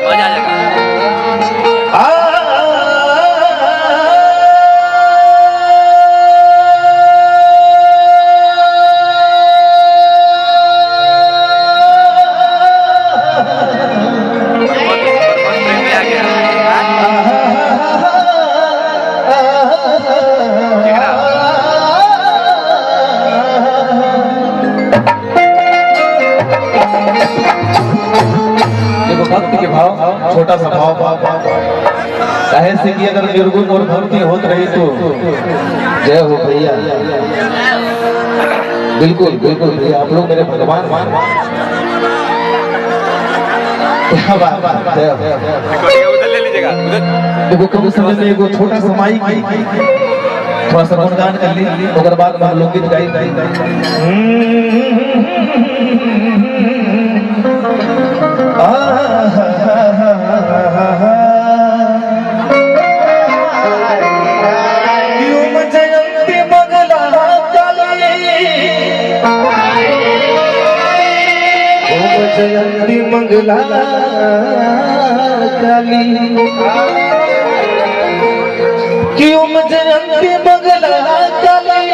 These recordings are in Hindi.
मजा आ जाएगा। भक्ति के भाव, छोटा सा भाव कहे से कि अगर निर्गुण और भक्ति होत रही तो जय हो भैया। बिल्कुल बिल्कुल भैया, आप लोग मेरे भगवान। क्या बात, जय हो। उधर ले लीजिएगा, देखो कम समय में एगो छोटा सा माइक थोड़ा सा गुणगान कर ली, ओकर बाद हम लोग गीत गाई। जयंती मंगला काली, क्यों जयंती मंगला काली,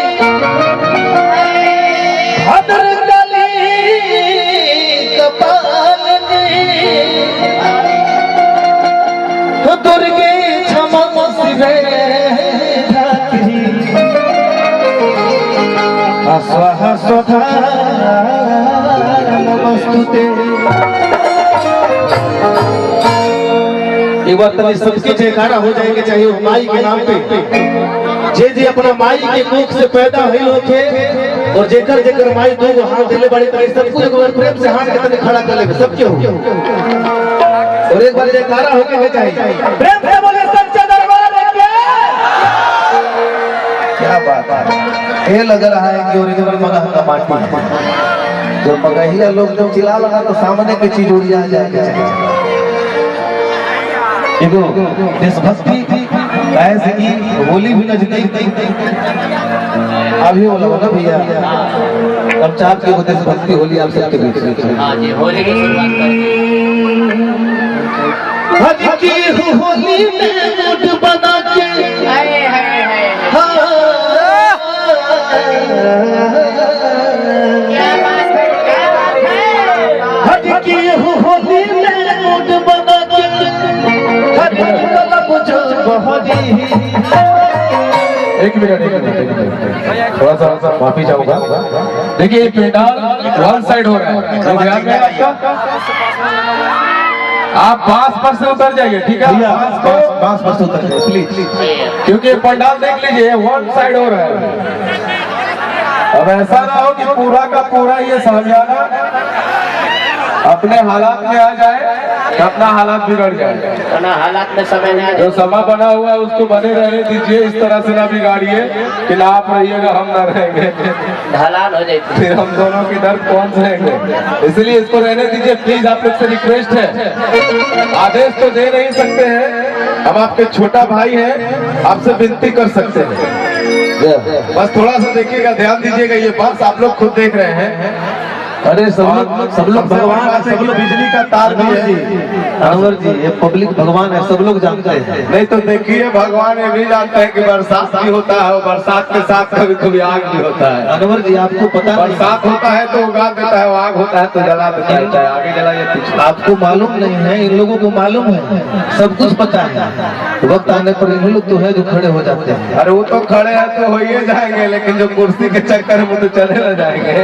भद्र काली कपालिनी, दुर्गे क्षमा शिवे धात्री, स्वाहा स्वधा नमस्तुते। एक बार तनी सबकी जयकारा हो जाएगी चाहिए माई के नाम पे। जे जे अपना माई के मुख से पैदा हुई होके और जेकर जेकर माई दो हाथ देले बड़ी तनी सबको एक बार प्रेम से हाथ के तने खड़ा कर ले सबके हो, और एक बार जयकारा होके चाहिए प्रेम से बोले सच्चा दरबार के। क्या बात है, ये लग रहा है कि ओरिजिनल मगह का माटी जो मगहिया लोग जब चिल्ला लगा तो सामने की चीज उड़िया जाएगी। एगो देशभक्ति कैसे की होली भी नजदीक अभी बोला ना भैया, अब चार के देशभक्ति होली आप सबके बीच में। हाँ जी, होली की शुरुआत करते हैं। होली में मूड बना के होली में मूड बना के एक मिनट थोड़ा सा माफी चाहूंगा। देखिए पेंडाल वन साइड हो रहा है, ध्यान में आपका, आप 5 से उतर जाइए, ठीक है? 5 से उतर जाइए प्लीज, क्योंकि पंडाल देख लीजिए वन साइड हो रहा है। अब ऐसा ना हो कि पूरा का पूरा ये सामियाना अपने हालात में आ जाए तो अपना हालात बिगड़ जाए। अपना हालात में समय नहीं, जो समय बना हुआ है उसको बने रहने दीजिए, इस तरह से ना बिगाड़िए कि ना आप रहिएगा हम ना रहेंगे, ढलान हो जाएगी, फिर हम दोनों की दर्द कौन सहेंगे। इसलिए इसको रहने दीजिए प्लीज, आप लोग से रिक्वेस्ट है। आदेश तो दे नहीं सकते हैं, हम आपके छोटा भाई हैं, आपसे विनती कर सकते हैं, बस थोड़ा सा देखिएगा, ध्यान दीजिएगा। ये बस आप लोग खुद देख रहे हैं, अरे सब लोग भगवान है, सब लोग बिजली का तार भी है अनवर जी, ये पब्लिक भगवान है, सब लोग जानते हैं। नहीं तो देखिए भगवान ये भी जानते हैं कि बरसात भी होता है और बरसात के साथ कभी कभी आग भी होता है। अनवर जी आपको पता, बरसात होता है तो उगा देता है, आग होता है तो जला देता है, चाहे आगे जलाइए पीछे। आपको मालूम नहीं है, इन लोगों को मालूम है, सब कुछ पता है। वक्त आने पर इन लोग तो है जो खड़े हो जाते हैं। अरे वो तो खड़े हैं तो हो ही जाएंगे, लेकिन जो कुर्सी के चक्कर में तो चले न जाएंगे।